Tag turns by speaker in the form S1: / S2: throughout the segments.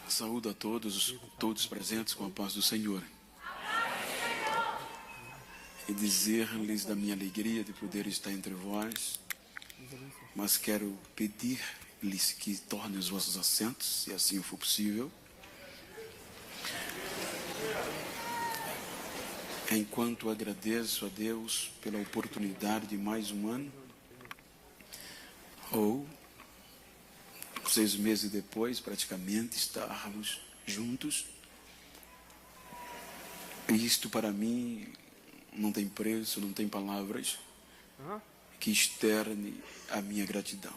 S1: Saúdo a todos presentes com a paz do Senhor. E dizer-lhes da minha alegria de poder estar entre vós, mas quero pedir-lhes que tornem os vossos assentos, se assim for possível. Enquanto agradeço a Deus pela oportunidade de mais um ano, ou 6 meses depois, praticamente, estarmos juntos. E isto para mim não tem preço, não tem palavras que externe a minha gratidão.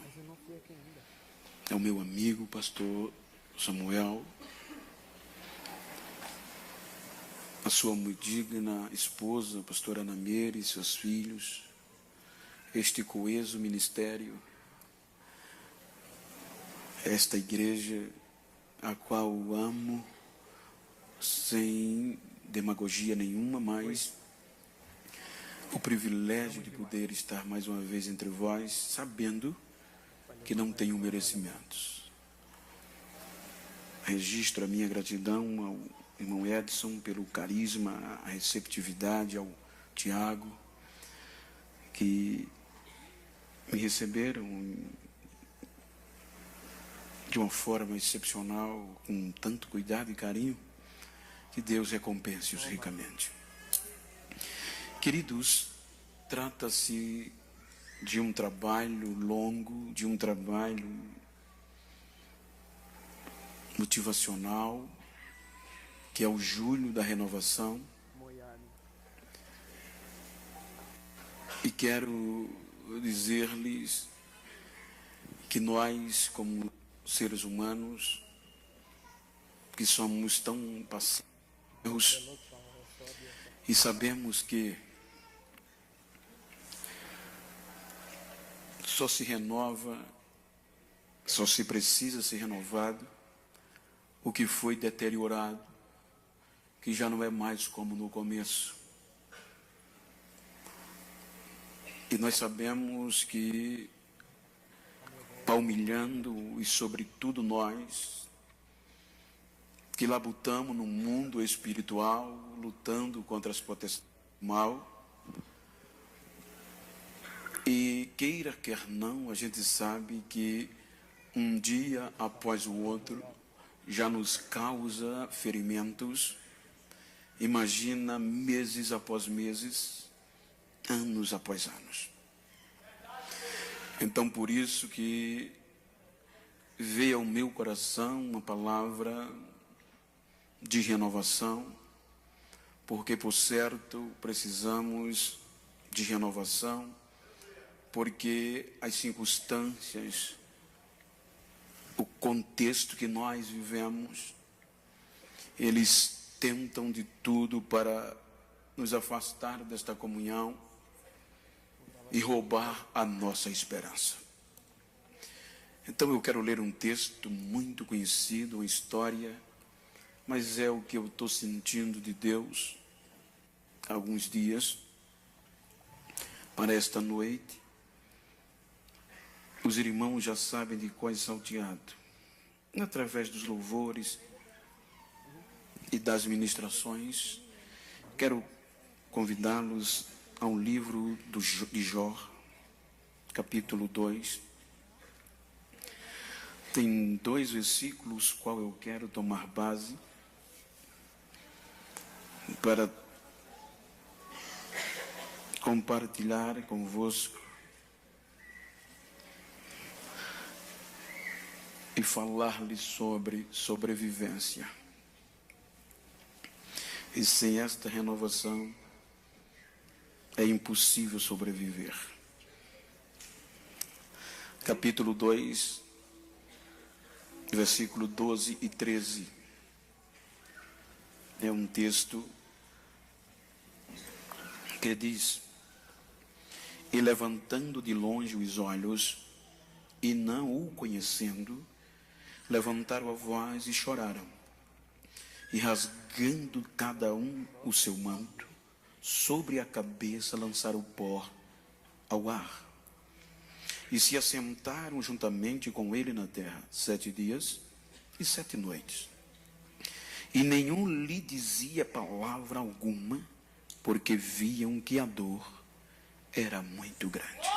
S1: É o meu amigo, pastor Samuel, a sua muito digna esposa, pastora Ana Meire, e seus filhos, este coeso ministério, esta igreja, a qual amo, sem demagogia nenhuma, mas o privilégio de poder estar mais uma vez entre vós, sabendo que não tenho merecimentos. Registro a minha gratidão ao irmão Edson pelo carisma, a receptividade, ao Tiago, que me receberam de uma forma excepcional, com tanto cuidado e carinho, que Deus recompense-os ricamente. Queridos, trata-se de um trabalho longo, de um trabalho motivacional, que é o Julho da Renovação. E quero dizer-lhes que nós, como seres humanos, que somos tão passivos e sabemos que só se renova, só se precisa ser renovado o que foi deteriorado, que já não é mais como no começo. E nós sabemos que palmilhando, e sobretudo nós, que labutamos no mundo espiritual, lutando contra as potestades do mal, e queira quer não, a gente sabe que um dia após o outro já nos causa ferimentos. Imagina meses após meses, anos após anos. Então, por isso que veio ao meu coração uma palavra de renovação, porque, por certo, precisamos de renovação, porque as circunstâncias, o contexto que nós vivemos, eles tentam de tudo para nos afastar desta comunhão e roubar a nossa esperança. Então eu quero ler um texto muito conhecido, uma história, mas é o que eu estou sentindo de Deus há alguns dias, para esta noite. Os irmãos já sabem de qual é salteado, através dos louvores e das ministrações. Quero convidá-los ao livro de Jó, capítulo 2. Tem 2 versículos, qual eu quero tomar base para compartilhar convosco e falar-lhes sobre sobrevivência. E sem esta renovação é impossível sobreviver. Capítulo 2, versículo 12 e 13. É um texto que diz: E levantando de longe os olhos, e não o conhecendo, levantaram a voz e choraram, e rasgando cada um o seu manto, sobre a cabeça lançaram o pó ao ar. E se assentaram juntamente com ele na terra 7 dias e 7 noites. e nenhum lhe dizia palavra alguma, porque viam que a dor era muito grande.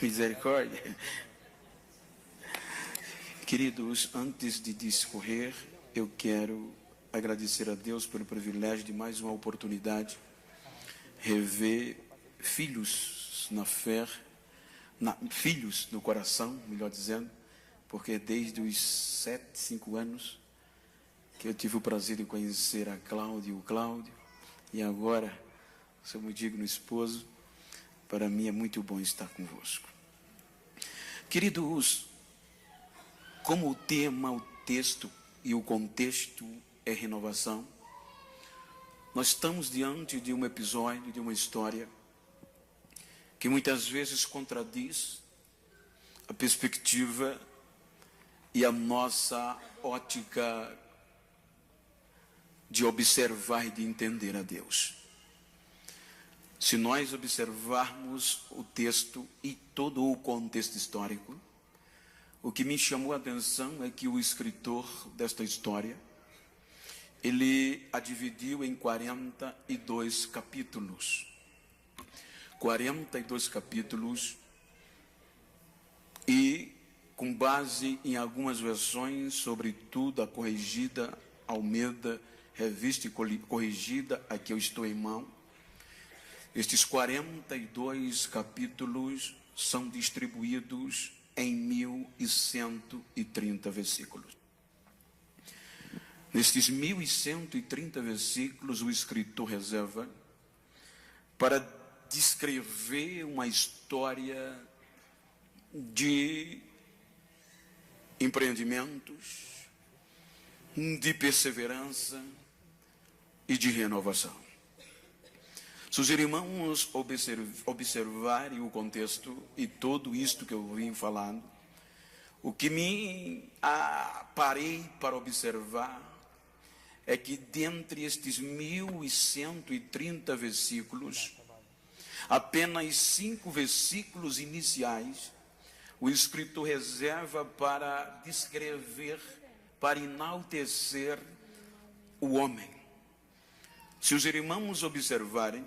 S1: Misericórdia. Queridos, antes de discorrer, eu quero agradecer a Deus pelo privilégio de mais uma oportunidade, rever filhos na fé, filhos no coração, melhor dizendo, porque desde os 5 anos que eu tive o prazer de conhecer a Cláudia e o Cláudio, e agora sou um digno esposo, para mim é muito bom estar convosco. Queridos, como o tema, o texto e o contexto é renovação, nós estamos diante de um episódio, de uma história que muitas vezes contradiz a perspectiva e a nossa ótica de observar e de entender a Deus. Se nós observarmos o texto e todo o contexto histórico, o que me chamou a atenção é que o escritor desta história, ele a dividiu em 42 capítulos. 42 capítulos, e com base em algumas versões, sobretudo a corrigida Almeida, revista e corrigida, a que eu estou em mão, estes 42 capítulos são distribuídos em 1130 versículos. Nestes 1130 versículos, o escritor reserva para descrever uma história de empreendimentos, de perseverança e de renovação. Se os irmãos observarem o contexto e tudo isto que eu vim falando, o que me parei para observar é que dentre estes 1130 versículos, apenas 5 versículos iniciais, o escritor reserva para descrever, para enaltecer o homem. Se os irmãos observarem,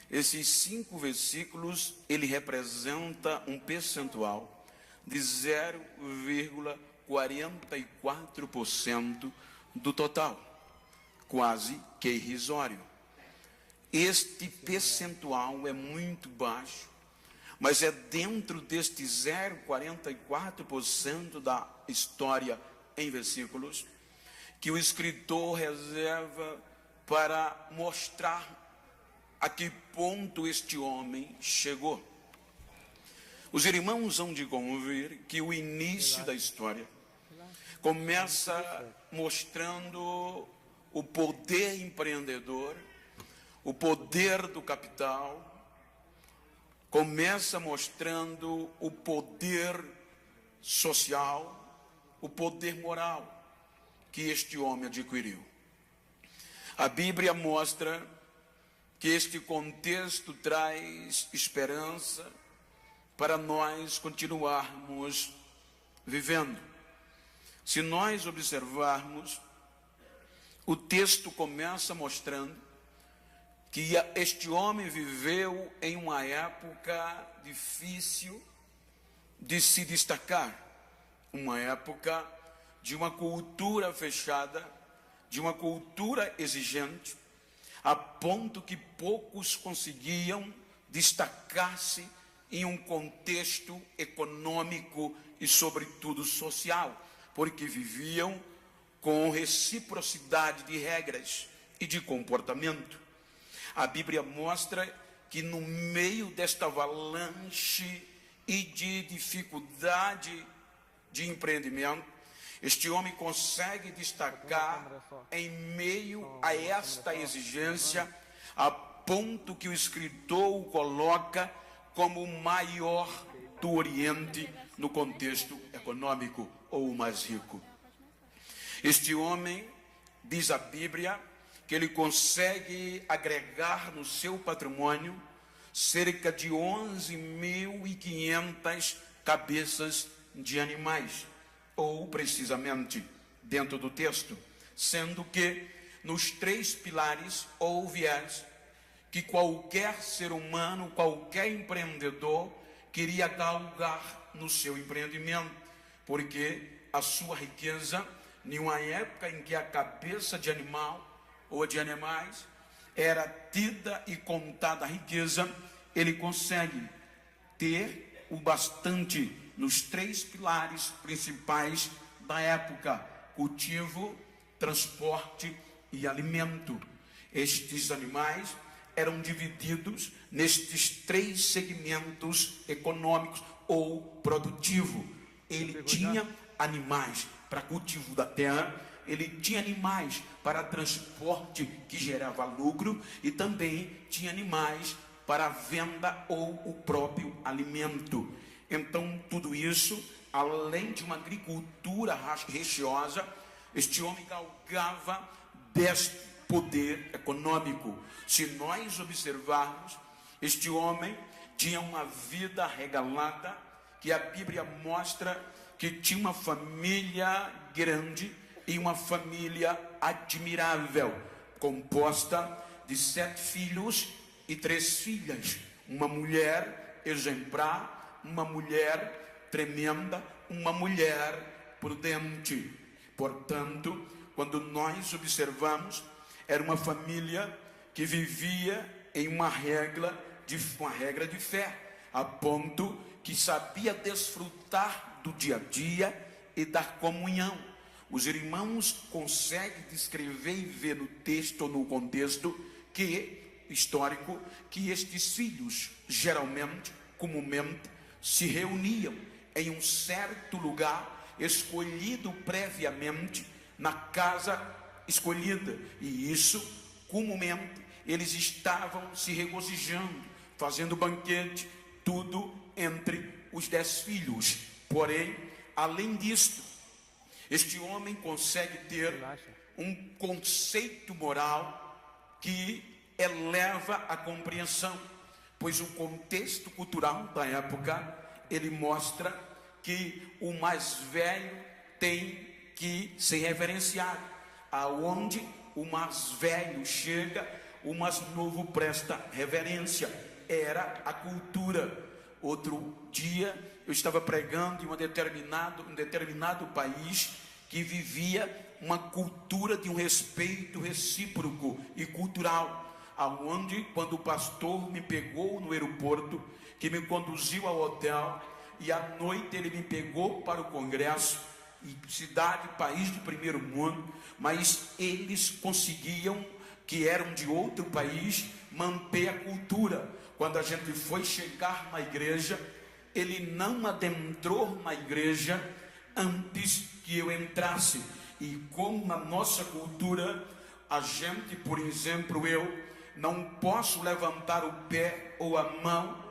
S1: esses 5 versículos, ele representa um percentual de 0,44% do total, quase que irrisório. Este percentual é muito baixo, mas é dentro deste 0,44% da história em versículos que o escritor reserva para mostrar a que ponto este homem chegou. Os irmãos hão de convir que o início da história começa mostrando o poder empreendedor, o poder do capital, começa mostrando o poder social, o poder moral que este homem adquiriu. A Bíblia mostra que este contexto traz esperança para nós continuarmos vivendo. Se nós observarmos, o texto começa mostrando que este homem viveu em uma época difícil de se destacar, uma época de uma cultura fechada, de uma cultura exigente, a ponto que poucos conseguiam destacar-se em um contexto econômico e, sobretudo, social, porque viviam com reciprocidade de regras e de comportamento. A Bíblia mostra que no meio desta avalanche e de dificuldade de empreendimento, este homem consegue destacar em meio a esta exigência, a ponto que o escritor o coloca como o maior do Oriente no contexto econômico, ou o mais rico. Este homem, diz a Bíblia, que ele consegue agregar no seu patrimônio cerca de 11.500 cabeças de animais, ou precisamente dentro do texto, sendo que nos 3 pilares ou viés que qualquer ser humano, qualquer empreendedor queria galgar no seu empreendimento, porque a sua riqueza, em uma época em que a cabeça de animal ou de animais era tida e contada a riqueza, ele consegue ter o bastante nos 3 pilares principais da época: cultivo, transporte e alimento. Estes animais eram divididos nestes 3 segmentos econômicos ou produtivo. Ele tinha animais para cultivo da terra, ele tinha animais para transporte que gerava lucro e também tinha animais para venda ou o próprio alimento. Então, tudo isso, além de uma agricultura religiosa, este homem galgava deste poder econômico. Se nós observarmos, este homem tinha uma vida regalada, que a Bíblia mostra que tinha uma família grande e uma família admirável, composta de 7 filhos e 3 filhas, uma mulher exemplar, uma mulher tremenda, uma mulher prudente. Portanto, quando nós observamos, era uma família que vivia em uma regra de fé, a ponto que sabia desfrutar do dia a dia e da comunhão. Os irmãos conseguem descrever e ver no texto ou no contexto histórico que estes filhos geralmente, comumente, se reuniam em um certo lugar escolhido previamente na casa escolhida, e isso comumente eles estavam se regozijando, fazendo banquete, tudo entre os 10 filhos. Porém, além disto, este homem consegue ter um conceito moral que eleva a compreensão, pois o contexto cultural da época, ele mostra que o mais velho tem que ser reverenciado. Aonde o mais velho chega, o mais novo presta reverência. Era a cultura. Outro dia eu estava pregando em um determinado país que vivia uma cultura de um respeito recíproco e cultural, aonde, quando o pastor me pegou no aeroporto, que me conduziu ao hotel, e à noite ele me pegou para o congresso, e cidade, país de primeiro mundo, mas eles conseguiam, que eram de outro país, manter a cultura. Quando a gente foi chegar na igreja, ele não adentrou na igreja antes que eu entrasse. E como na nossa cultura, a gente, por exemplo, eu não posso levantar o pé ou a mão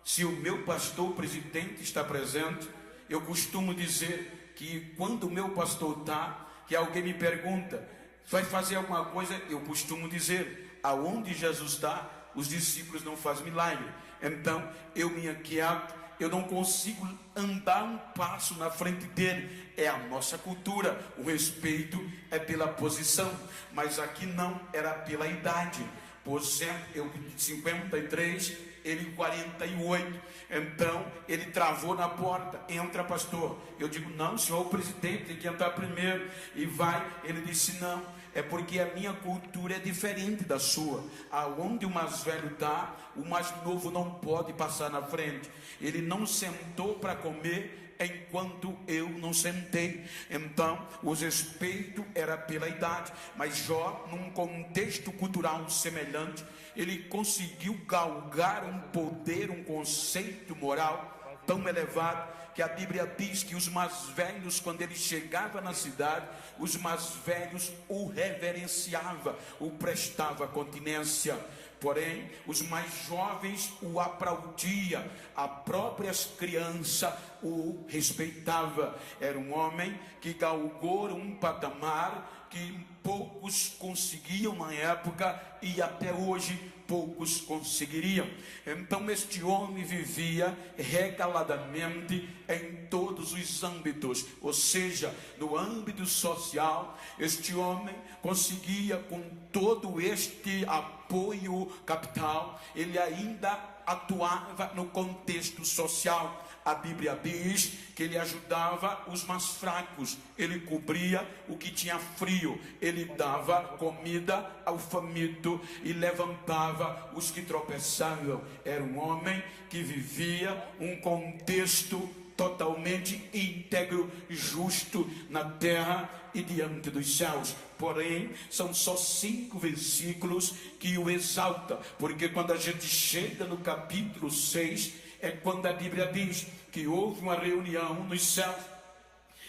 S1: se o meu pastor presidente está presente. Eu costumo dizer que quando o meu pastor está, que alguém me pergunta, vai fazer alguma coisa, eu costumo dizer, aonde Jesus está, os discípulos não fazem milagre. Então eu me aquieto, eu não consigo andar um passo na frente dele. É a nossa cultura, o respeito é pela posição, mas aqui não, era pela idade. Por exemplo, eu 53, ele 48, então ele travou na porta, entra pastor, eu digo, não senhor, o presidente tem que entrar primeiro, e vai, ele disse, não, é porque a minha cultura é diferente da sua, aonde o mais velho está, o mais novo não pode passar na frente. Ele não sentou para comer enquanto eu não sentei. Então o respeito era pela idade, mas Jó, num contexto cultural semelhante, ele conseguiu galgar um poder, um conceito moral tão elevado, que a Bíblia diz que os mais velhos, quando ele chegava na cidade, os mais velhos o reverenciavam, o prestava continência. Porém, os mais jovens o aplaudiam, a própria criança o respeitava. Era um homem que galgou um patamar que poucos conseguiam na época, e até hoje poucos conseguiriam. Então este homem vivia regaladamente em todos os âmbitos, ou seja, no âmbito social, este homem conseguia, com todo este apoio capital, ele ainda atuava no contexto social. A Bíblia diz que ele ajudava os mais fracos, ele cobria o que tinha frio, ele dava comida ao faminto e levantava os que tropeçavam. Era um homem que vivia um contexto totalmente íntegro, justo na terra e diante dos céus. Porém, são só 5 versículos que o exalta, porque quando a gente chega no capítulo 6, é quando a Bíblia diz que houve uma reunião nos céus.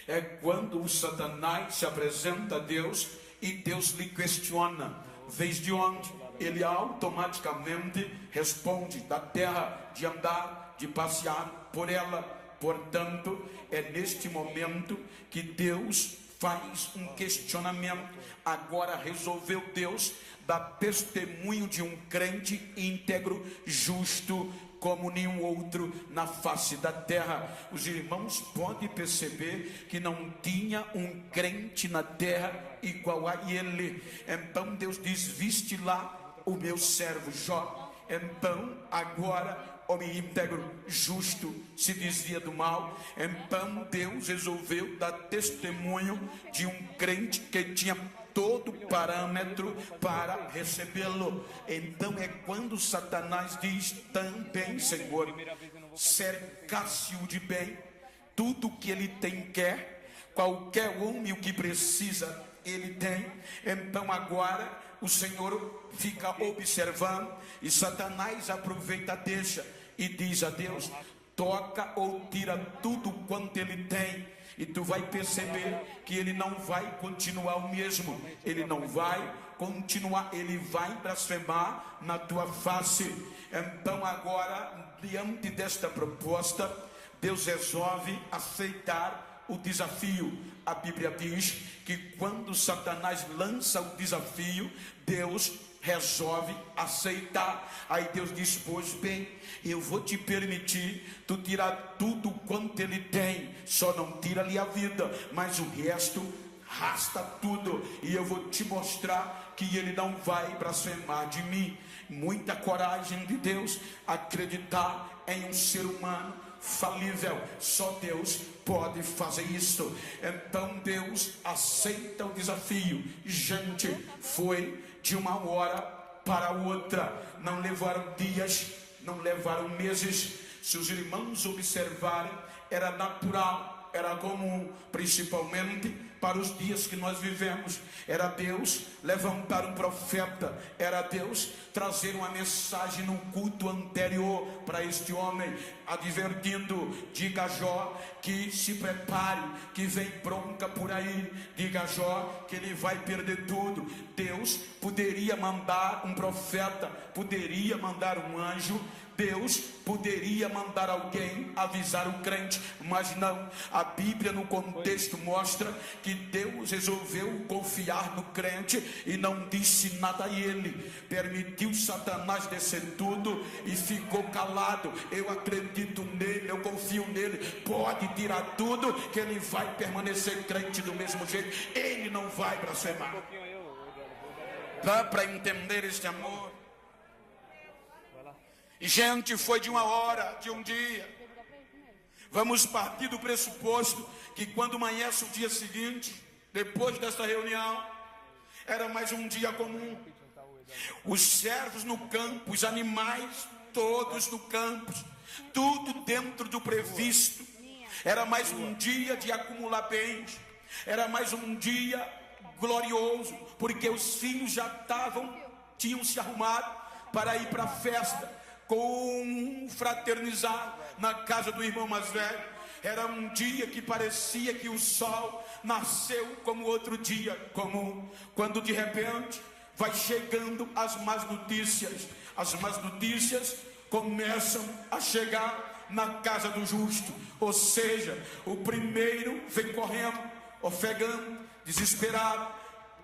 S1: É quando o Satanás se apresenta a Deus e Deus lhe questiona: vês de onde? Ele automaticamente responde: da terra, de andar, de passear por ela. Portanto, é neste momento que Deus faz um questionamento. Agora resolveu Deus dar testemunho de um crente íntegro, justo, como nenhum outro na face da terra. Os irmãos podem perceber que não tinha um crente na terra igual a ele. Então Deus diz: viste lá o meu servo Jó. Então agora, homem íntegro, justo, se desvia do mal. Então Deus resolveu dar testemunho de um crente que tinha todo parâmetro para recebê-lo. Então é quando Satanás diz também: Senhor, cercasse-o de bem, tudo que ele tem quer, qualquer homem o que precisa ele tem. Então agora o Senhor fica observando e Satanás aproveita, deixa e diz a Deus: toca ou tira tudo quanto ele tem. E tu vai perceber que ele não vai continuar o mesmo. Ele não vai continuar, ele vai blasfemar na tua face. Então agora, diante desta proposta, Deus resolve aceitar o desafio. A Bíblia diz que quando Satanás lança o desafio, Deus resolve aceitar. Aí Deus diz: pois bem, eu vou te permitir tu tirar tudo quanto ele tem, só não tira-lhe a vida, mas o resto rasta tudo, e eu vou te mostrar que ele não vai blasfemar de mim. Muita coragem de Deus acreditar em um ser humano falível. Só Deus pode fazer isso. Então Deus aceita o desafio. Gente, foi de uma hora para outra. Não levaram dias, não levaram meses. Se os irmãos observarem, era natural, era comum, principalmente para os dias que nós vivemos. Era Deus levantar um profeta, era Deus trazer uma mensagem no culto anterior para este homem, advertindo: diga a Jó que se prepare, que vem bronca por aí. Diga a Jó que ele vai perder tudo. Deus poderia mandar um profeta, poderia mandar um anjo, Deus poderia mandar alguém avisar o crente, mas não. A Bíblia no contexto mostra que Deus resolveu confiar no crente e não disse nada a ele. Permitiu Satanás descer tudo e ficou calado. Eu acredito nele, eu confio nele. Pode tirar tudo que ele vai permanecer crente do mesmo jeito. Ele não vai blasfemar. Dá para entender este amor? Gente, foi de uma hora, de um dia. Vamos partir do pressuposto que quando amanhece o dia seguinte, depois dessa reunião, era mais um dia comum. Os servos no campo, os animais todos no campo, tudo dentro do previsto. Era mais um dia de acumular bens. Era mais um dia glorioso, porque os filhos já tinham se arrumado para ir para a festa, confraternizar na casa do irmão mais velho. Era um dia que parecia que o sol nasceu como outro dia comum, quando de repente vai chegando as más notícias. As más notícias começam a chegar na casa do justo, ou seja, o primeiro vem correndo, ofegando, desesperado,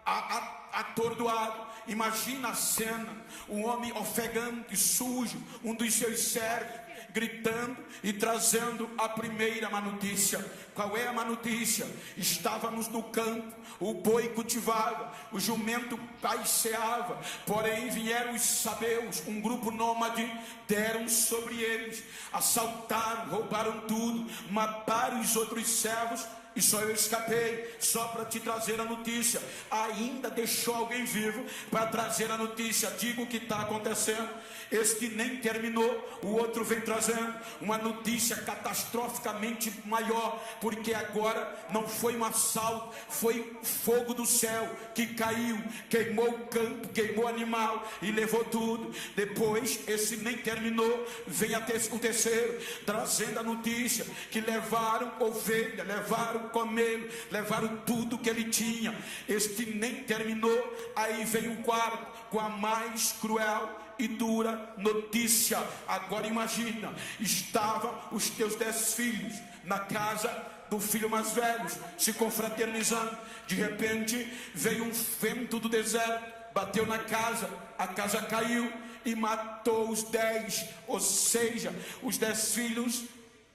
S1: atordoado. Imagina a cena, um homem ofegante e sujo, um dos seus servos, gritando e trazendo a primeira má notícia. Qual é a má notícia? Estávamos no campo, o boi cultivava, o jumento paiceava, porém vieram os sabeus, um grupo nômade, deram sobre eles, assaltaram, roubaram tudo, mataram os outros servos, e só eu escapei, só para te trazer a notícia. Ainda deixou alguém vivo para trazer a notícia. Diga o que está acontecendo. Este nem terminou, o outro vem trazendo uma notícia catastroficamente maior, porque agora não foi um assalto, foi fogo do céu que caiu, queimou o campo, queimou o animal e levou tudo. Depois, esse nem terminou, vem o terceiro, trazendo a notícia que levaram ovelha, levaram camelo, levaram tudo que ele tinha. Este nem terminou, aí vem o quarto, com a mais cruel e dura notícia. Agora imagina, estavam os teus 10 filhos na casa do filho mais velho, se confraternizando. De repente veio um vento do deserto, bateu na casa, a casa caiu e matou os 10, ou seja, os 10 filhos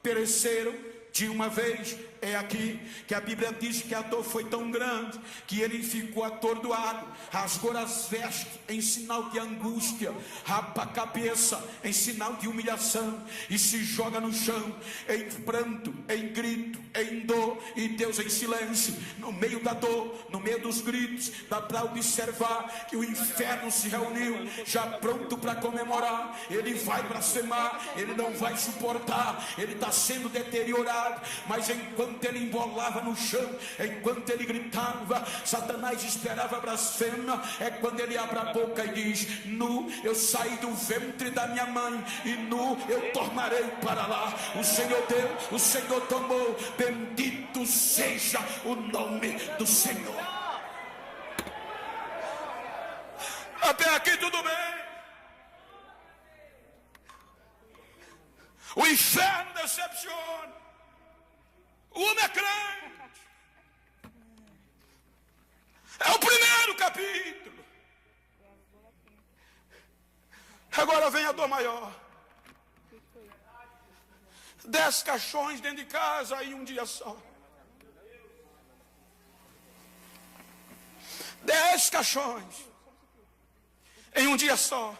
S1: pereceram de uma vez. É aqui que a Bíblia diz que a dor foi tão grande que ele ficou atordoado, rasgou as vestes em sinal de angústia, rapa a cabeça em sinal de humilhação e se joga no chão em pranto, em grito, em dor, e Deus em silêncio. No meio da dor, no meio dos gritos, dá para observar que o inferno se reuniu, já pronto para comemorar. Ele vai blasfemar, ele não vai suportar, ele está sendo deteriorado, mas enquanto ele embolava no chão, enquanto ele gritava, Satanás esperava a blasfêmia. É quando ele abre a boca e diz: nu eu saí do ventre da minha mãe, e nu eu tornarei para lá. O Senhor deu, o Senhor tomou, bendito seja o nome do Senhor. Até aqui tudo bem. O inferno decepciona, o homem é crente. É o primeiro capítulo. Agora vem a dor maior. 10 caixões dentro de casa em um dia só. 10 caixões em um dia só.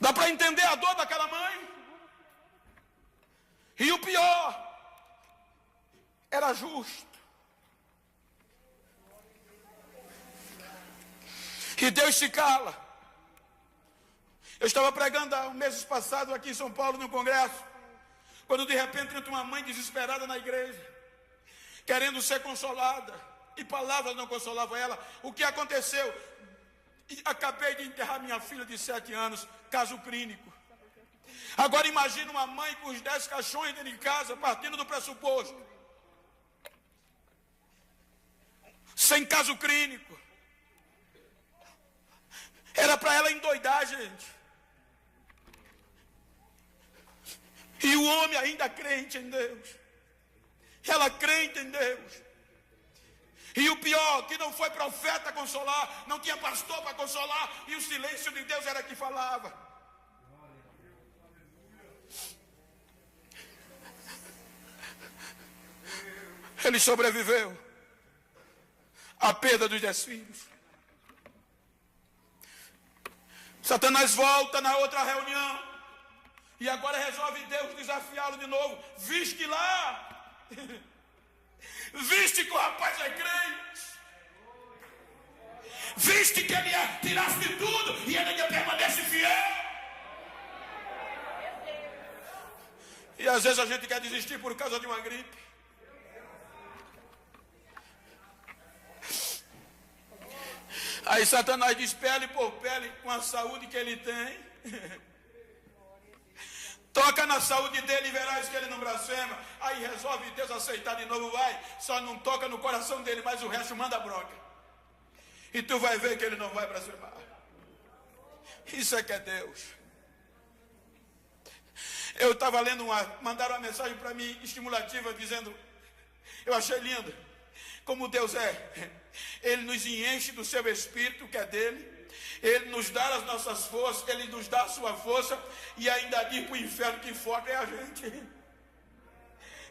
S1: Dá para entender a dor daquela mãe? E o pior, era justo. E Deus se cala. Eu estava pregando há meses passados aqui em São Paulo, no congresso, quando de repente entra uma mãe desesperada na igreja, querendo ser consolada, e palavras não consolavam ela. O que aconteceu? Acabei de enterrar minha filha de 7 anos, caso clínico. Agora imagina uma mãe com os 10 caixões dentro de casa, partindo do pressuposto, sem caso clínico. Era para ela endoidar, gente. E o homem ainda crente em Deus. Ela crente em Deus. E o pior, que não foi profeta consolar, não tinha pastor para consolar, e o silêncio de Deus era que falava. Ele sobreviveu à perda dos 10 filhos. Satanás volta na outra reunião e agora resolve Deus desafiá-lo de novo. Viste lá, viste que o rapaz é crente, viste que ele tirasse de tudo e ele ainda permanece fiel. E às vezes a gente quer desistir por causa de uma gripe. Aí Satanás diz, pele por pele, com a saúde que ele tem, toca na saúde dele e verás que ele não blasfema. Aí resolve Deus aceitar de novo, vai, só não toca no coração dele, mas o resto manda bronca. E tu vai ver que ele não vai blasfemar. Isso é que é Deus. Eu estava lendo mandaram uma mensagem para mim, estimulativa, dizendo, eu achei lindo. como Deus é. Ele nos enche do seu Espírito, que é dele. Ele nos dá as nossas forças, Ele nos dá a sua força, e ainda diz para o inferno que forte é a gente.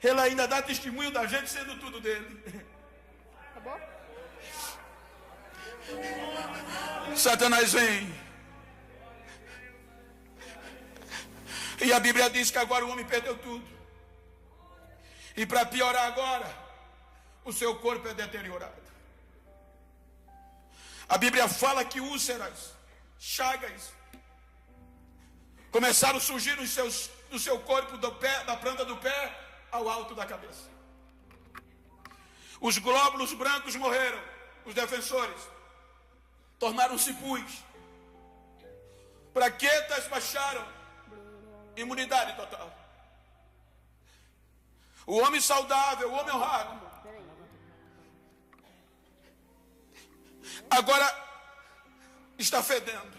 S1: Ele ainda dá testemunho da gente sendo tudo dele.
S2: Acabou?
S1: Satanás vem. E a Bíblia diz que agora o homem perdeu tudo. E para piorar agora, o seu corpo é deteriorado. A Bíblia fala que úlceras, chagas, começaram a surgir no seu corpo, do pé, da planta do pé ao alto da cabeça. Os glóbulos brancos morreram, os defensores tornaram-se pus. Plaquetas baixaram, imunidade total. O homem saudável, o homem honrado, agora está fedendo,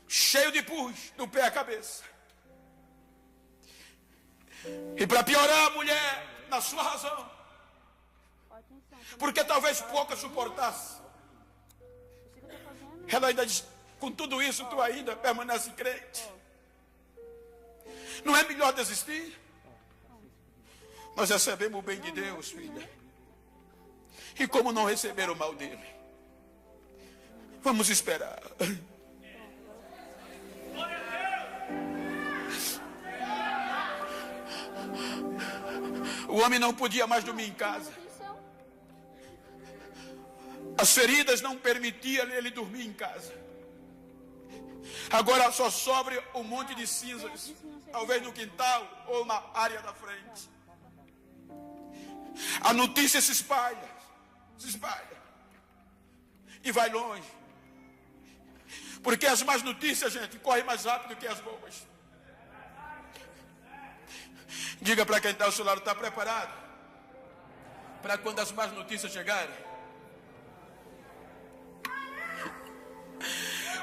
S1: cheio de pus do pé à cabeça. E para piorar, a mulher, na sua razão, porque talvez pouca suportasse, ela ainda diz: com tudo isso tu ainda permanece crente. Não é melhor desistir? Nós recebemos o bem de Deus, filha. E como não receber o mal dele? Vamos esperar. O homem não podia mais dormir em casa. As feridas não permitiam ele dormir em casa. Agora só sobra um monte de cinzas, talvez no quintal ou na área da frente. A notícia se espalha e vai longe. Porque as más notícias, gente, correm mais rápido que as boas. Diga para quem está ao seu lado: está preparado para quando as más notícias chegarem?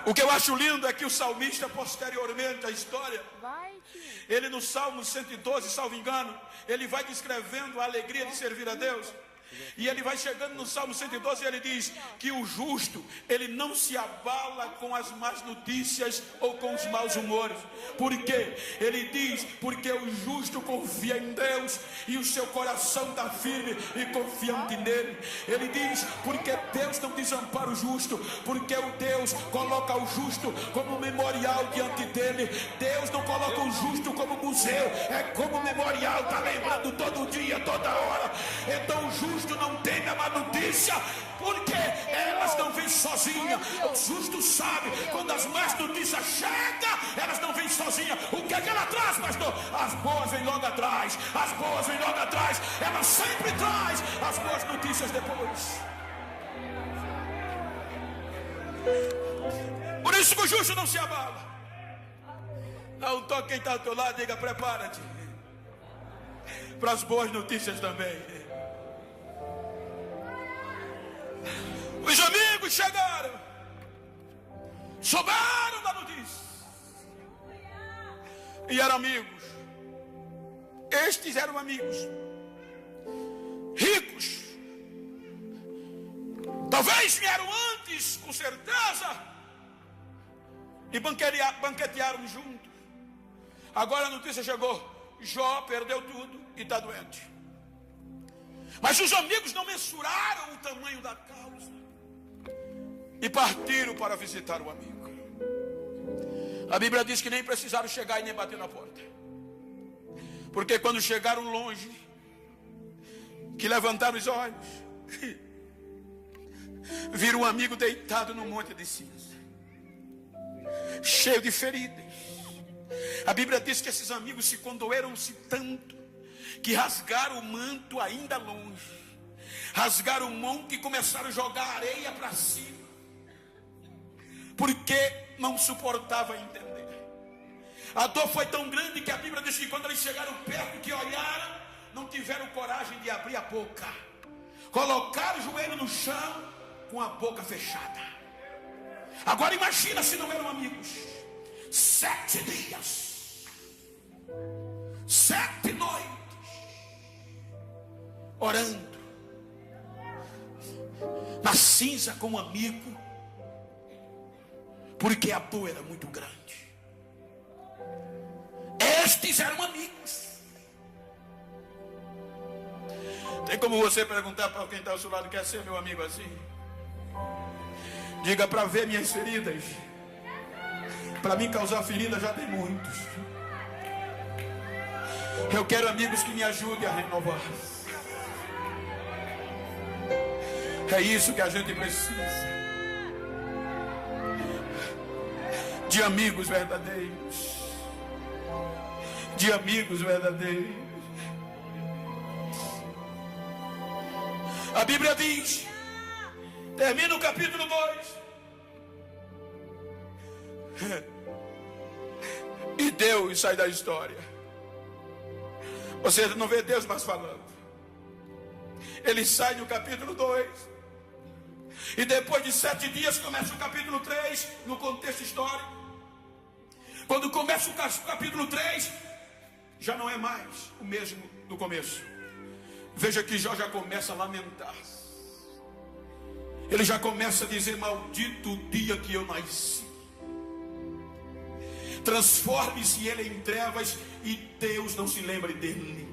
S1: O que eu acho lindo é que o salmista, posteriormente à história, ele no Salmo 112, salvo engano, ele vai descrevendo a alegria de servir a Deus. E ele vai chegando no Salmo 112 e ele diz que o justo, ele não se abala com as más notícias ou com os maus humores. Por quê? Ele diz: porque o justo confia em Deus e o seu coração está firme e confiante nele. Ele diz: porque Deus não desampara o justo, porque o Deus coloca o justo como memorial diante dele. Deus não coloca o justo como museu, é como memorial, está lembrando todo dia, toda hora. Então o justo não tem a má notícia, porque elas não vêm sozinhas. O justo sabe, quando as más notícias chegam, elas não vêm sozinhas. O que é que ela traz, pastor? As boas vêm logo atrás. As boas vêm logo atrás. Ela sempre traz as boas notícias depois. Por isso que o justo não se abala. Não toque quem está ao teu lado, diga: prepara-te para as boas notícias também. Os amigos chegaram, souberam da notícia e eram amigos. Estes eram amigos ricos, talvez vieram antes, com certeza, e banquetearam juntos. Agora a notícia chegou: Jó perdeu tudo e está doente. Mas os amigos não mensuraram o tamanho da causa e partiram para visitar o amigo. A Bíblia diz que nem precisaram chegar e nem bater na porta, porque quando chegaram longe, que levantaram os olhos, viram um amigo deitado num monte de cinza, cheio de feridas. A Bíblia diz que esses amigos se condoeram-se tanto que rasgaram o manto ainda longe, rasgaram o manto e começaram a jogar areia para cima, porque não suportava entender. A dor foi tão grande que a Bíblia diz que quando eles chegaram perto, que olharam, não tiveram coragem de abrir a boca, colocaram o joelho no chão com a boca fechada. Agora imagina se não eram amigos. 7 dias, 7 noites orando, a cinza com um amigo, porque a dor era muito grande. Estes eram amigos. Tem como você perguntar para quem está ao seu lado: quer ser meu amigo assim? Diga: para ver minhas feridas. Para mim causar ferida já tem muitos. Eu quero amigos que me ajudem a renovar. É isso que a gente precisa. De amigos verdadeiros. De amigos verdadeiros. A Bíblia diz, termina o capítulo 2. E Deus sai da história. Você não vê Deus mais falando. Ele sai do capítulo 2. E depois de 7 dias começa o capítulo 3, no contexto histórico. Quando começa o capítulo 3, já não é mais o mesmo do começo. Veja que Jó já começa a lamentar. Ele já começa a dizer: maldito o dia que eu nasci. Transforme-se ele em trevas e Deus não se lembre dele.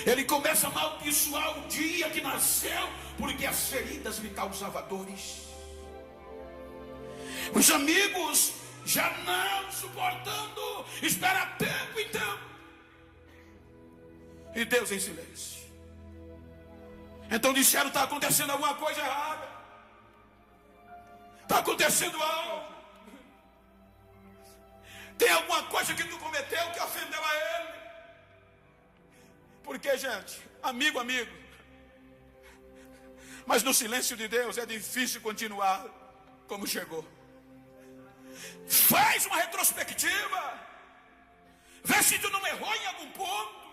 S1: Ele começa a amaldiçoar o dia que nasceu, porque as feridas lhe causavam dores. Os amigos já não suportando, espera tempo então. E Deus em silêncio. Então disseram: está acontecendo alguma coisa errada. Está acontecendo algo. Tem alguma coisa que tu cometeu que ofendeu a ele. Porque, gente, amigo. Mas no silêncio de Deus é difícil continuar como chegou. Faz uma retrospectiva. Vê se tu não errou em algum ponto.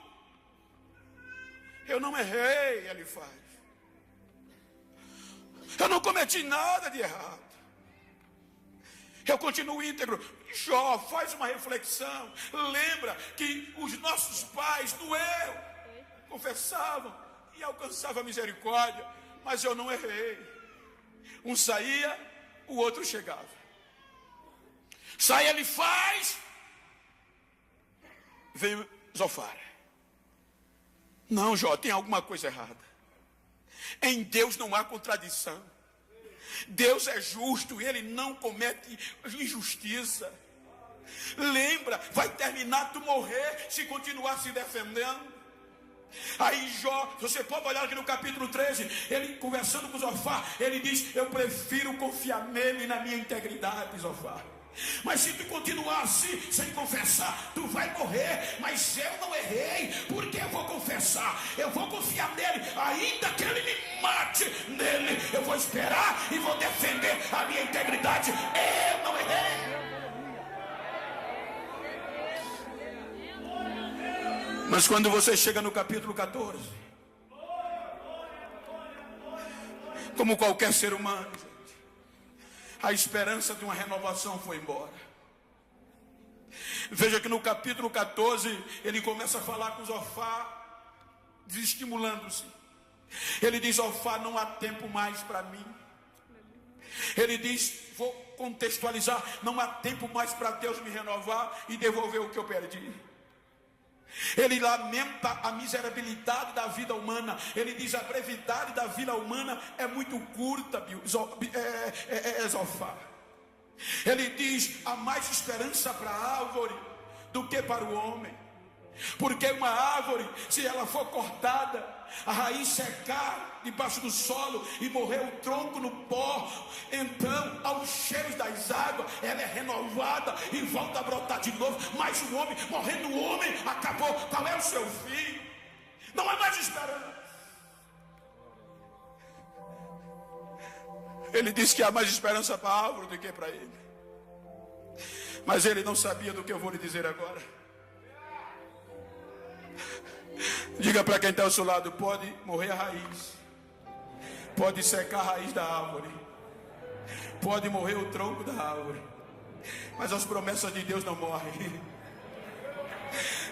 S1: Eu não errei, ele faz. Eu não cometi nada de errado. Eu continuo íntegro. Jó, faz uma reflexão. Lembra que os nossos pais no erro confessavam e alcançavam a misericórdia. Mas eu não errei. Um saía, o outro chegava. Sai, ele faz. Veio Zofar. Não, Jó, tem alguma coisa errada. Em Deus não há contradição. Deus é justo, ele não comete injustiça. Lembra, vai terminar tu morrer se continuar se defendendo. Aí Jó, você pode olhar aqui no capítulo 13, ele conversando com Zofar, ele diz: eu prefiro confiar nele e na minha integridade, Zofar. Mas se tu continuar assim, sem confessar, tu vai morrer. Mas eu não errei, porque eu vou confessar, eu vou confiar nele, ainda que ele me mate nele, eu vou esperar e vou defender a minha integridade. Eu não errei. Mas quando você chega no capítulo 14, como qualquer ser humano, a esperança de uma renovação foi embora. Veja que no capítulo 14, ele começa a falar com Zofar, desestimulando-se. Ele diz: Zofar, não há tempo mais para mim. Ele diz, vou contextualizar, não há tempo mais para Deus me renovar e devolver o que eu perdi. Ele lamenta a miserabilidade da vida humana. Ele diz: a brevidade da vida humana é muito curta, Zofar. Ele diz: há mais esperança para a árvore do que para o homem. Porque uma árvore, se ela for cortada, a raiz secar debaixo do solo e morrer o tronco no pó, então aos cheiros das águas ela é renovada e volta a brotar de novo. Mas o homem, morrendo o homem, acabou. Qual é o seu fim? Não há mais esperança. Ele disse que há mais esperança para a árvore do que para ele. Mas ele não sabia do que eu vou lhe dizer agora. Diga para quem está ao seu lado: pode morrer a raiz, pode secar a raiz da árvore, pode morrer o tronco da árvore, mas as promessas de Deus não morrem.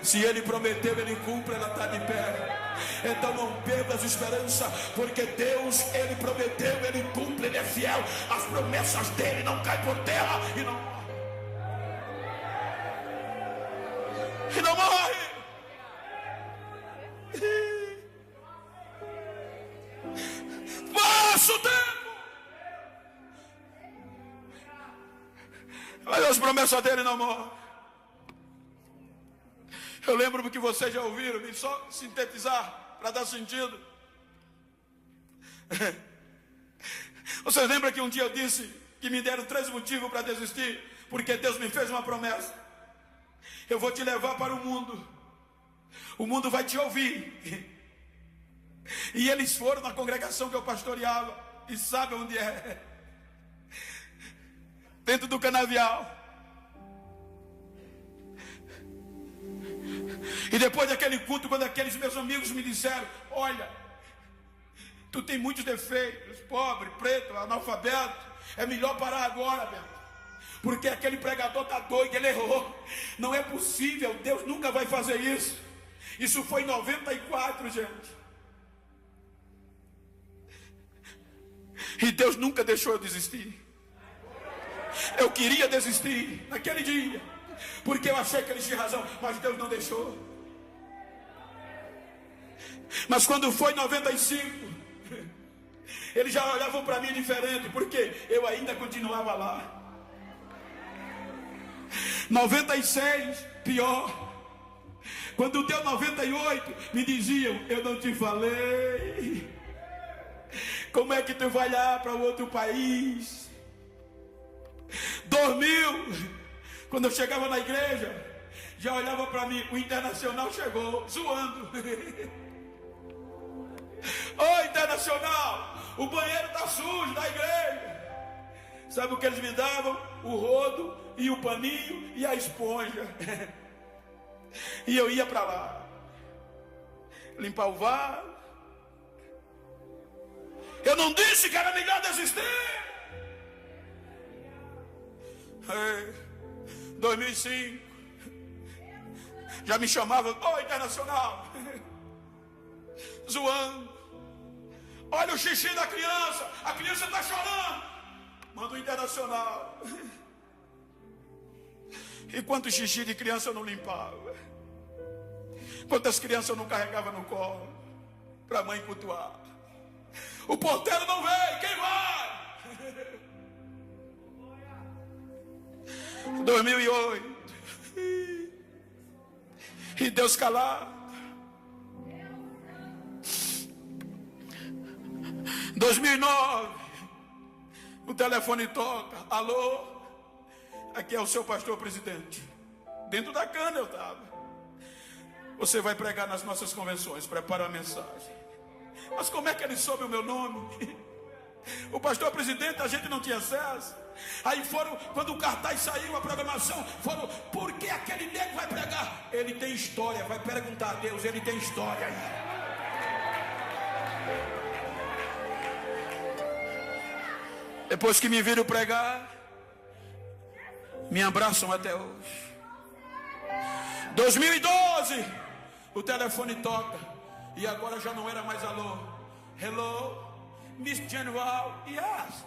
S1: Se ele prometeu, ele cumpre, ela está de pé. Então não perdas esperança, porque Deus, Ele prometeu, Ele cumpre, Ele é fiel. As promessas dEle não caem por terra e não morre. Passa o tempo, mas as promessas dEle não morrem. Eu lembro que vocês já ouviram, me só sintetizar para dar sentido. Vocês lembram que um dia eu disse que me deram 3 motivos para desistir? Porque Deus me fez uma promessa: eu vou te levar para o mundo vai te ouvir. E eles foram na congregação que eu pastoreava, e sabe onde é? Dentro do canavial. E depois daquele culto, quando aqueles meus amigos me disseram: olha, tu tem muitos defeitos, pobre, preto, analfabeto, é melhor parar agora, Beto, porque aquele pregador está doido, ele errou. Não é possível, Deus nunca vai fazer isso. Isso foi em 94, gente. E Deus nunca deixou eu desistir. Eu queria desistir naquele dia, porque eu achei que eles tinham razão, mas Deus não deixou. Mas quando foi em 95, eles já olhavam para mim diferente, porque eu ainda continuava lá. 96, pior. Quando deu 98, me diziam: eu não te falei? Como é que tu vai lá para outro país? 2000, quando eu chegava na igreja, já olhava para mim: o Internacional chegou, zoando. Ô Internacional, o banheiro está sujo da igreja. Sabe o que eles me davam? O rodo e o paninho e a esponja. E eu ia para lá limpar o vaso. Eu não disse que era melhor desistir. 2005, já me chamavam: ô Internacional, zoando. Olha o xixi da criança, a criança está chorando, manda o Internacional. E quantos xixi de criança eu não limpava? Quantas crianças eu não carregava no colo para a mãe cultuar? O porteiro não veio, quem vai? 2008, e Deus calado. 2009, o telefone toca: alô, aqui é o seu pastor presidente. Dentro da cana eu estava: você vai pregar nas nossas convenções, prepara a mensagem. Mas como é que ele soube o meu nome? O pastor presidente, a gente não tinha acesso. Aí foram, quando o cartaz saiu, a programação, foram: por que aquele nego vai pregar? Ele tem história, vai perguntar a Deus, ele tem história aí. Depois que me viram pregar, me abraçam até hoje. 2012, o telefone toca, e agora já não era mais alô. Hello, Miss General, yes.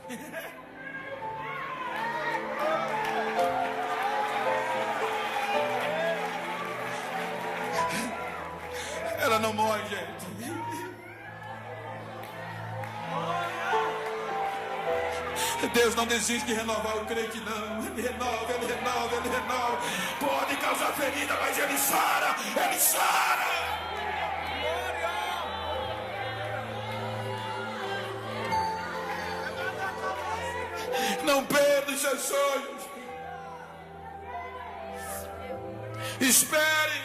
S1: Ela não morre, gente. Deus não desiste de renovar o crente, não. Ele renova, ele renova, ele renova. Pode causar ferida, mas ele sara, ele sara. Não perda os seus sonhos. Espere.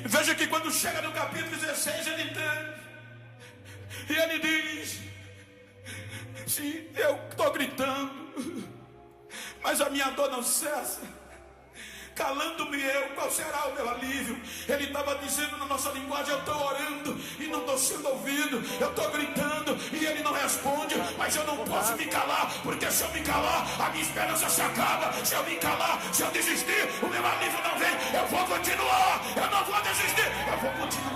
S1: Veja que quando chega no capítulo 16, ele entende. E ele diz: sim, eu estou gritando, mas a minha dor não cessa. Calando-me eu, qual será o meu alívio? Ele estava dizendo na nossa linguagem: eu estou orando e não estou sendo ouvido. Eu estou gritando e ele não responde. Mas eu não posso me calar, porque se eu me calar, a minha esperança se acaba. Se eu me calar, se eu desistir, o meu alívio não vem. Eu vou continuar, eu não vou desistir, eu vou continuar.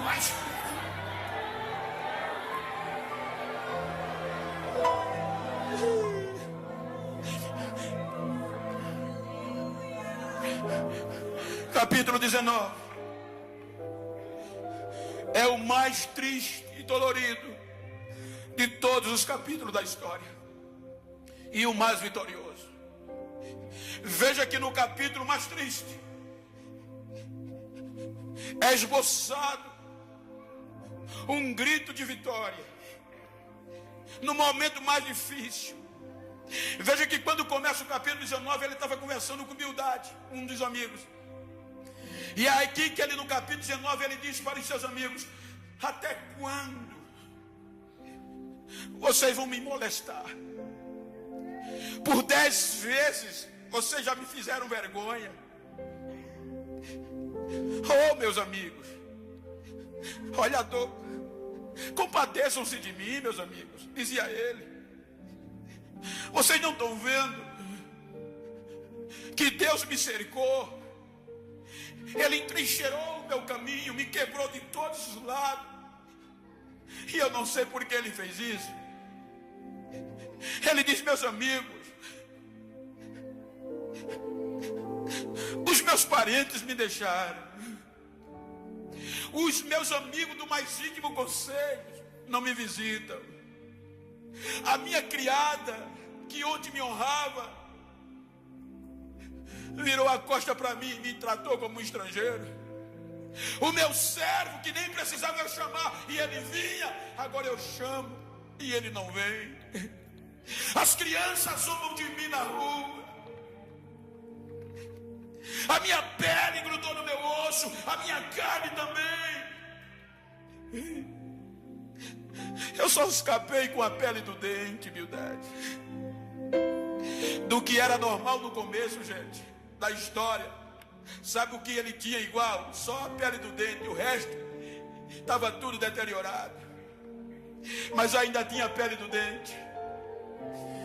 S1: Capítulo 19 é o mais triste e dolorido de todos os capítulos da história, e o mais vitorioso. Veja que no capítulo mais triste é esboçado um grito de vitória no momento mais difícil. Veja que quando começa o capítulo 19, ele estava conversando com humildade, um dos amigos. E é aqui que ele, no capítulo 19, ele diz para os seus amigos: até quando vocês vão me molestar? Por 10 vezes vocês já me fizeram vergonha. Oh, meus amigos, olha a dor, compadeçam-se de mim, meus amigos, dizia ele. Vocês não estão vendo que Deus me cercou, Ele entrincheirou o meu caminho, me quebrou de todos os lados, e eu não sei por que Ele fez isso. Ele diz: meus amigos, os meus parentes me deixaram, os meus amigos do mais íntimo conselho não me visitam, a minha criada, que ontem me honrava, virou a costa para mim e me tratou como um estrangeiro. O meu servo, que nem precisava eu chamar e ele vinha, agora eu chamo e ele não vem. As crianças zombam de mim na rua, a minha pele grudou no meu osso, a minha carne também. Eu só escapei com a pele do dente, humildade. Do que era normal no começo, gente, da história. Sabe o que ele tinha igual? Só a pele do dente, o resto estava tudo deteriorado, mas ainda tinha a pele do dente.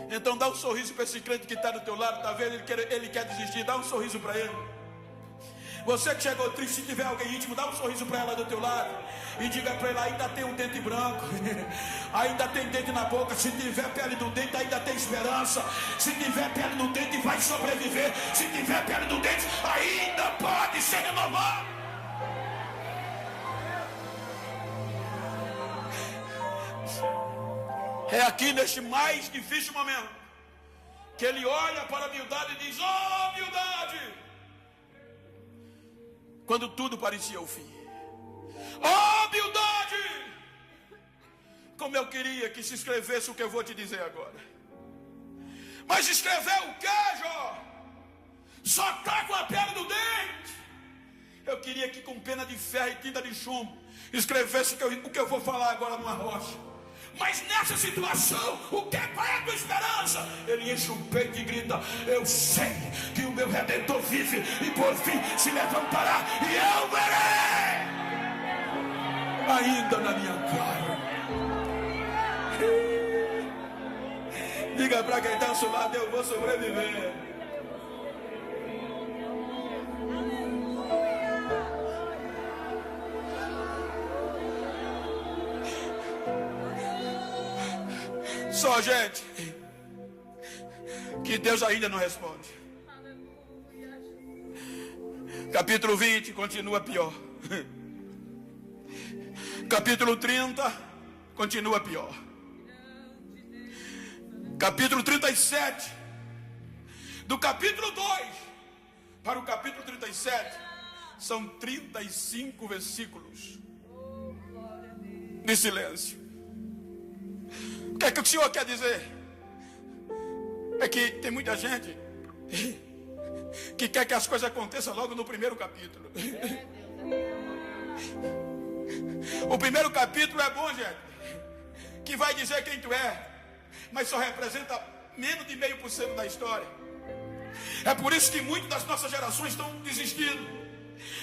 S1: Então dá um sorriso para esse crente que está do teu lado, está vendo? Ele quer desistir, dá um sorriso para ele. Você que chegou triste, se tiver alguém íntimo, dá um sorriso para ela do teu lado e diga para ela: ainda tem um dente branco, ainda tem dente na boca. Se tiver pele no dente, ainda tem esperança. Se tiver pele no dente, vai sobreviver. Se tiver pele no dente, ainda pode ser renovado. É aqui neste mais difícil momento que ele olha para a humildade e diz: oh, humildade! Quando tudo parecia o fim. Oh, humildade! Como eu queria que se escrevesse o que eu vou te dizer agora. Mas escrever o que, Jó? Só está com a pele do dente. Eu queria que com pena de ferro e tinta de chumbo escrevesse o que eu vou falar agora numa rocha. Mas nessa situação, qual é a tua esperança? Ele enche o peito e grita: eu sei que o meu Redentor vive e por fim se levantará e eu verei ainda na minha cara. Diga para quem está ao seu lado: eu vou sobreviver. Só, gente, que Deus ainda não responde. Capítulo 20 continua pior. Capítulo 30 continua pior. Capítulo 37, do capítulo 2 para o capítulo 37, são 35 versículos de silêncio. O que é que o Senhor quer dizer? É que tem muita gente que quer que as coisas aconteçam logo no primeiro capítulo. O primeiro capítulo é bom, gente, que vai dizer quem tu é, mas só representa menos de 0,5% da história. É por isso que muitas das nossas gerações estão desistindo.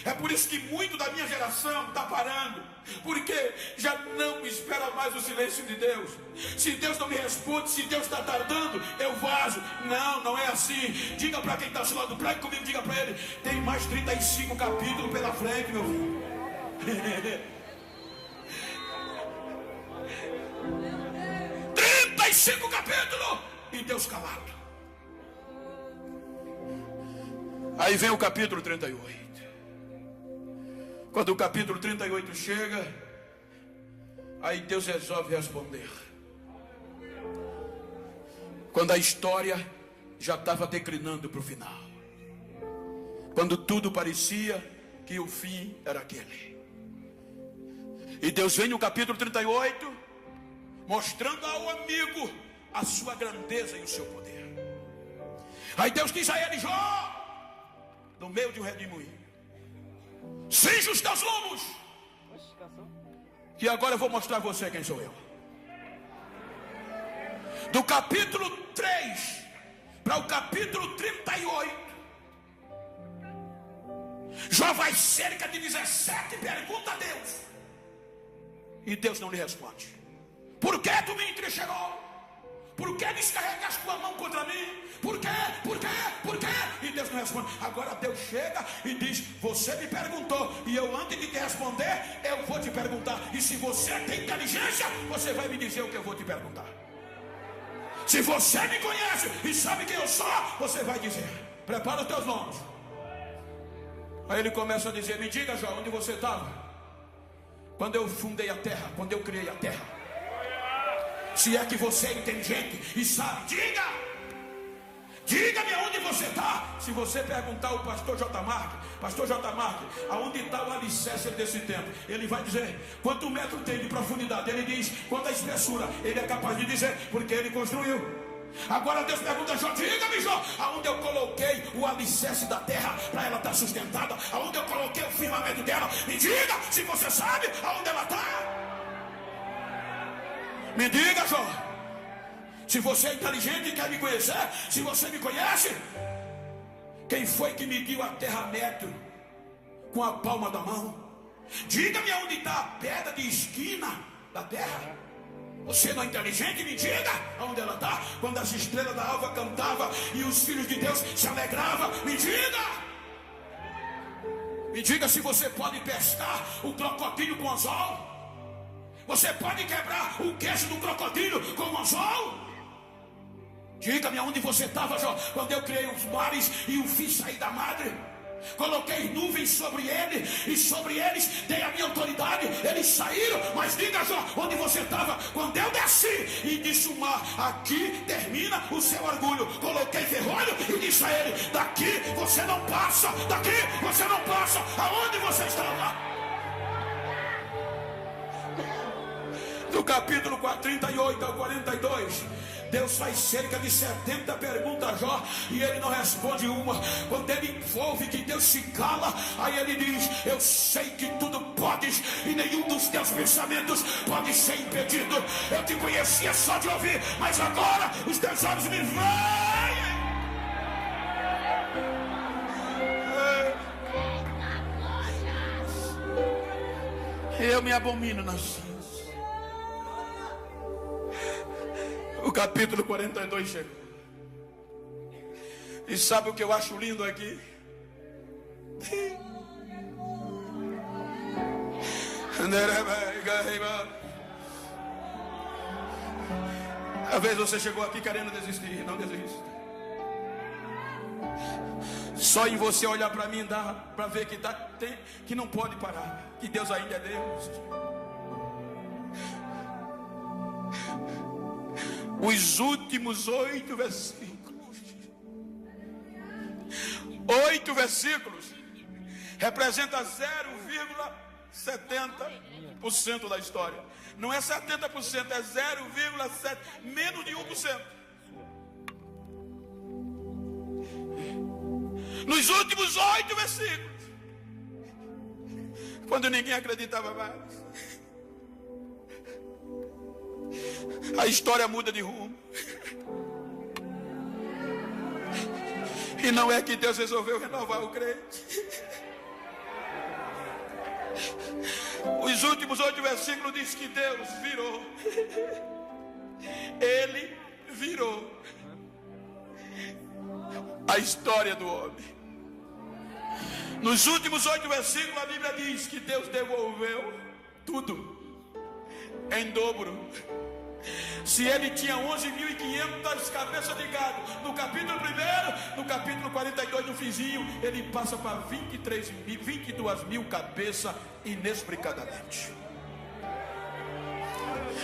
S1: É por isso que muito da minha geração está parando, porque já não espera mais o silêncio de Deus. Se Deus não me responde, se Deus está tardando, eu vazo. Não, não é assim. Diga para quem está ao seu lado, pregue comigo, diga para ele: tem mais 35 capítulos pela frente, meu filho. 35 capítulos e Deus calado. Aí vem o capítulo 38. Quando o capítulo 38 chega, aí Deus resolve responder. Quando a história já estava declinando para o final. Quando tudo parecia que o fim era aquele. E Deus vem no capítulo 38, mostrando ao amigo a sua grandeza e o seu poder. Aí Deus diz a ele: Jó, no meio de um redemoinho, cinge os teus lombos, que agora eu vou mostrar a você quem sou eu. Do capítulo 3 para o capítulo 38, Jó vai cerca de 17 pergunta a Deus, e Deus não lhe responde. Por que tu me entristeceu? Por que descarregaste tua mão contra mim? Por quê? Por quê? Por quê? E Deus não responde. Agora Deus chega e diz: você me perguntou, e eu, antes de te responder, eu vou te perguntar. E se você tem inteligência, você vai me dizer o que eu vou te perguntar. Se você me conhece e sabe quem eu sou, você vai dizer: prepara os teus lombos. Aí ele começa a dizer: me diga, Jó, onde você estava quando eu fundei a terra, quando eu criei a terra? Se é que você é inteligente e sabe, diga-me aonde você está. Se você perguntar ao pastor J. Mark, aonde está o alicerce desse templo, ele vai dizer quanto metro tem de profundidade. Ele diz quanta espessura. Ele é capaz de dizer, porque ele construiu. Agora Deus pergunta a Jó: diga-me, Jó, aonde eu coloquei o alicerce da terra para ela estar sustentada, aonde eu coloquei o firmamento dela. Me diga se você sabe aonde ela está. Me diga, Jó, se você é inteligente e quer me conhecer, se você me conhece, quem foi que mediu a terra metro com a palma da mão? Diga-me aonde está a pedra de esquina da terra. Você não é inteligente? Me diga aonde ela está. Quando as estrelas da alva cantavam e os filhos de Deus se alegravam, me diga. Me diga se você pode pescar o crocodilo com anzol. Você pode quebrar o queixo do crocodilo com um anzol? Diga-me aonde você estava, Jó, quando eu criei os mares e o fiz sair da madre. Coloquei nuvens sobre ele e sobre eles dei a minha autoridade. Eles saíram, mas diga, Jó, onde você estava quando eu desci e disse o mar: aqui termina o seu orgulho. Coloquei ferrolho e disse a ele: daqui você não passa, daqui você não passa. Aonde você estava? Do capítulo 38 ao 42, Deus faz cerca de 70 perguntas a Jó e ele não responde uma. Quando ele ouve que Deus se cala, aí ele diz: eu sei que tudo podes e nenhum dos teus pensamentos pode ser impedido. Eu te conhecia só de ouvir, mas agora os teus olhos me veem. Eu me abomino nas cinzas. O capítulo 42 chegou. E sabe o que eu acho lindo aqui? Às vezes você chegou aqui querendo desistir. Não desista. Só em você olhar para mim dá para ver que não pode parar. Que Deus ainda é Deus. Os últimos 8 versículos. 8 versículos representa 0,70% da história. Não é 70%, é 0,7%, menos de 1%. Nos últimos 8 versículos, quando ninguém acreditava mais, a história muda de rumo. E não é que Deus resolveu renovar o crente. Os últimos 8 versículos diz que Deus virou. Ele virou a história do homem. Nos últimos 8 versículos a Bíblia diz que Deus devolveu tudo em dobro. Se ele tinha 11.500 cabeças de gado no capítulo 1, no capítulo 42, no finzinho, ele passa para 22.000 cabeças inexplicadamente.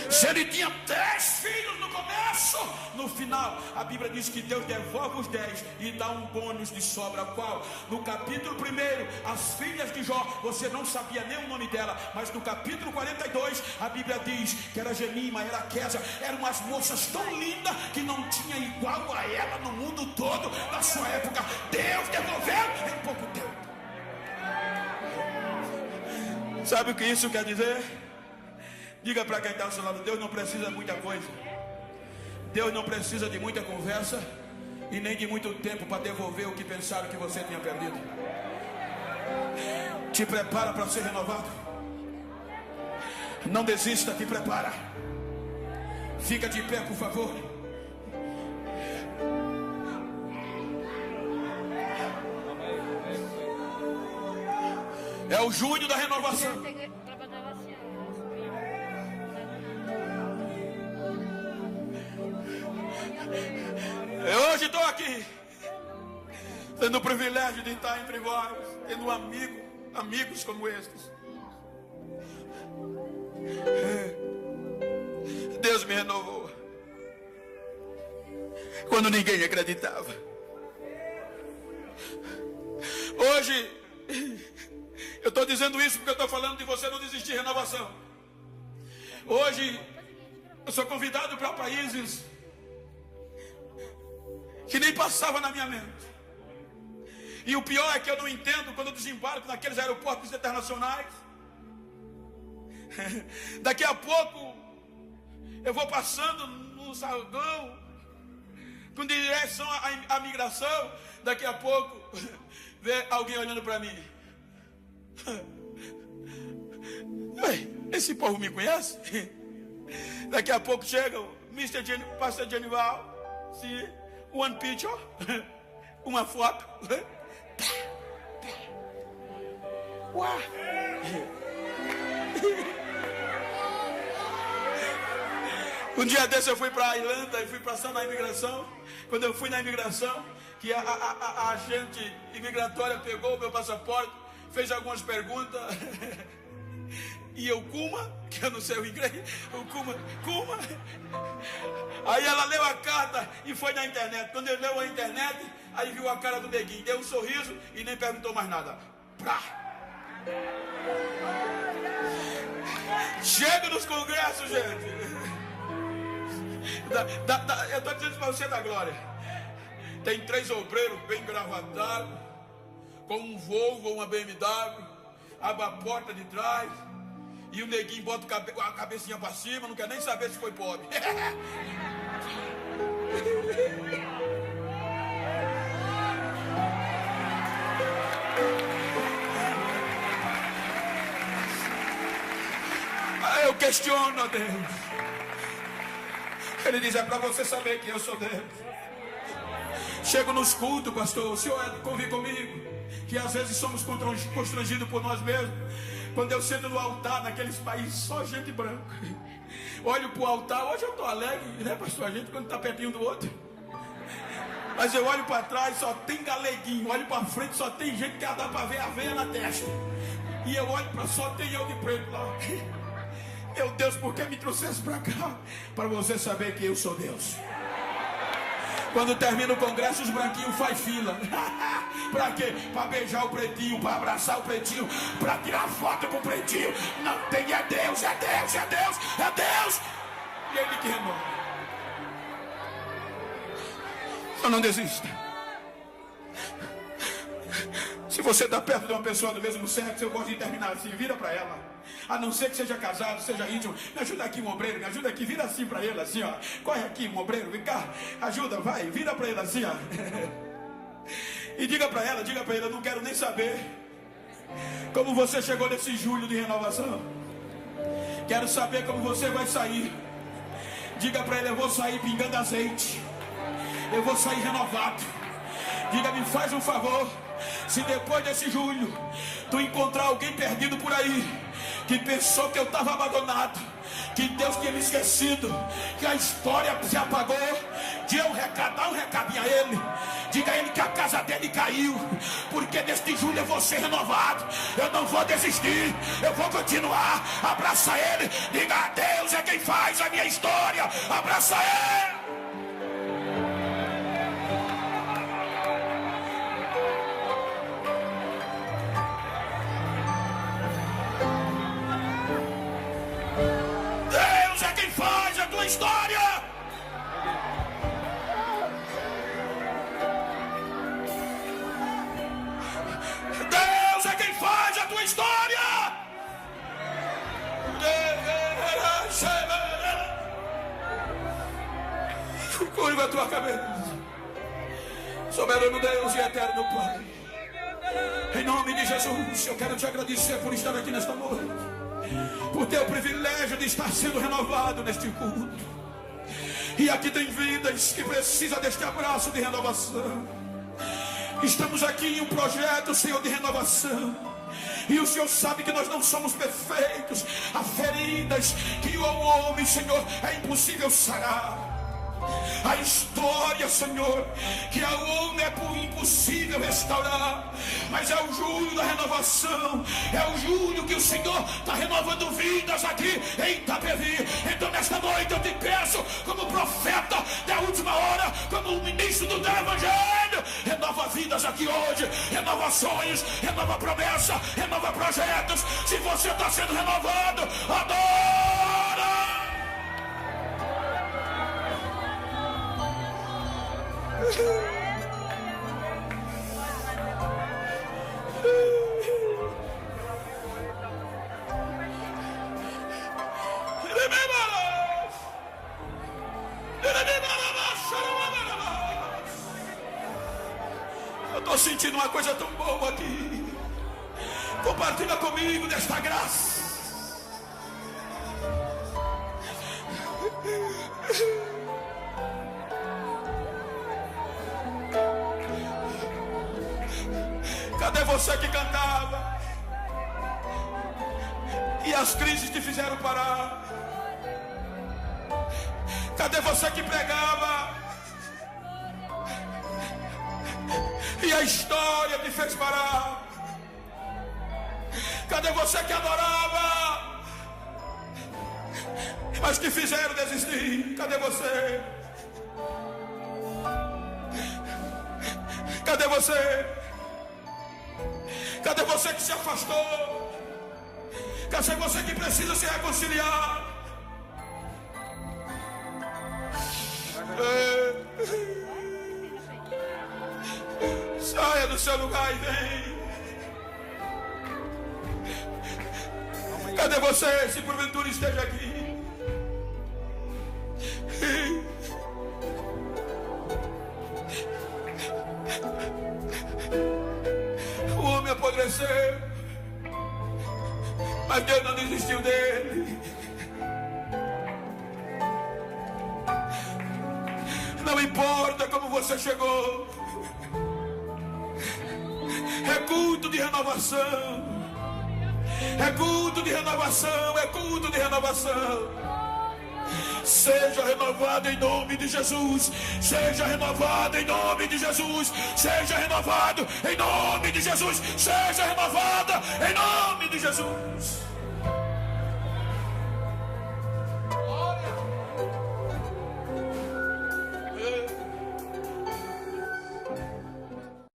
S1: Se ele tinha 10 filhos no começo, no final a Bíblia diz que Deus devolve os 10 e dá um bônus de sobra. Qual? No capítulo 1, as filhas de Jó, você não sabia nem o nome dela, mas no capítulo 42 a Bíblia diz que era Gemima, era Késia, eram umas moças tão lindas que não tinha igual a ela no mundo todo na sua época. Deus devolveu em pouco tempo. Sabe o que isso quer dizer? Diga para quem está ao seu lado: Deus não precisa de muita coisa. Deus não precisa de muita conversa e nem de muito tempo para devolver o que pensaram que você tinha perdido. Te prepara para ser renovado. Não desista, te prepara. Fica de pé, por favor. É o junho da renovação. Eu hoje estou aqui, tendo o privilégio de estar entre vós, tendo amigos como estes. Deus me renovou quando ninguém acreditava. Hoje, eu estou dizendo isso porque eu estou falando de você não desistir de renovação. Hoje, eu sou convidado para países que nem passava na minha mente. E o pior é que eu não entendo quando eu desembarco naqueles aeroportos internacionais. Daqui a pouco eu vou passando no saguão com direção à migração. Daqui a pouco vê alguém olhando para mim. Esse povo me conhece? Daqui a pouco chega o Pastor Genival. Sim. One picture, uma foto. Uau. Um dia desse eu fui para a Irlanda e fui passando na imigração. Quando eu fui na imigração, que a agente imigratória pegou o meu passaporte, fez algumas perguntas. E eu, que eu não sei o inglês, Kuma. Aí ela leu a carta e foi na internet. Quando ele leu a internet, aí viu a cara do neguinho, deu um sorriso e nem perguntou mais nada. Prá. Chega nos congressos, gente. Eu estou dizendo para você da glória. Tem 3 obreiros bem gravatados, com um Volvo ou uma BMW, abre a porta de trás. E o neguinho bota a cabecinha para cima, não quer nem saber se foi pobre. Eu questiono a Deus. Ele diz: é para você saber que eu sou Deus. Chego nos cultos, pastor, o senhor convive comigo, que às vezes somos constrangidos por nós mesmos. Quando eu sento no altar, naqueles países, só gente branca. Olho para o altar, hoje eu estou alegre, né, pastor? A gente quando está pertinho do outro. Mas eu olho para trás, só tem galeguinho. Olho para frente, só tem gente que dá para ver a veia na testa. E eu olho para só tem eu de preto lá. Meu Deus, por que me trouxesse para cá? Para você saber que eu sou Deus. Quando termina o congresso, os branquinhos fazem fila. Para quê? Para beijar o pretinho, para abraçar o pretinho, para tirar foto com o pretinho. Não tem, é Deus, é Deus, é Deus, é Deus. E ele que renova. Só não desista. Se você está perto de uma pessoa do mesmo sexo, eu gosto de terminar assim, vira para ela. A não ser que seja casado, seja íntimo. Me ajuda aqui, um obreiro, me ajuda aqui, vira assim para ele, assim, ó. Corre aqui, um obreiro, vem cá, ajuda, vai, vira para ele assim, ó. E diga para ele, eu não quero nem saber como você chegou nesse julho de renovação. Quero saber como você vai sair. Diga para ele, eu vou sair pingando azeite. Eu vou sair renovado. Diga, me faz um favor. Se depois desse julho tu encontrar alguém perdido por aí, que pensou que eu estava abandonado, que Deus tinha me esquecido, que a história se apagou, de eu dar um recadinho a ele. Diga a ele que a casa dele caiu, porque neste julho eu vou ser renovado. Eu não vou desistir, eu vou continuar. Abraça ele, diga a Deus é quem faz a minha história. Abraça ele. Deus é quem faz a tua história. Deus é quem faz a tua história. Curva a tua cabeça. Soberano Deus e eterno Pai, em nome de Jesus, eu quero te agradecer por estar aqui nesta noite, por ter o privilégio de estar sendo renovado neste culto. E aqui tem vidas que precisam deste abraço de renovação. Estamos aqui em um projeto, Senhor, de renovação. E o Senhor sabe que nós não somos perfeitos. Há feridas que ao homem, Senhor, é impossível sarar. A história, Senhor, que ao homem é impossível restaurar. Mas é o julho da renovação. É o julho que o Senhor está renovando vidas aqui em Itapevi. Então nesta noite eu te peço, como profeta da última hora, como ministro do teu evangelho, renova vidas aqui hoje. Renova sonhos, renova promessa, renova projetos. Se você está sendo renovado, adora. Eu estou sentindo uma coisa tão boa aqui. Compartilha comigo desta graça. Cadê você que cantava e as crises te fizeram parar? Cadê você que pregava e a história te fez parar? Cadê você que adorava, mas te fizeram desistir? Cadê você? Cadê você? Cadê você que se afastou? Cadê você que precisa se reconciliar? Saia do seu lugar e vem. Cadê você, se porventura esteja aqui? O homem apodreceu, mas Deus não desistiu dele. Não importa como você chegou, é culto de renovação, é culto de renovação, é culto de renovação. Seja renovado em nome de Jesus. Seja renovado em nome de Jesus. Seja renovado em nome de Jesus. Seja renovada em nome de Jesus.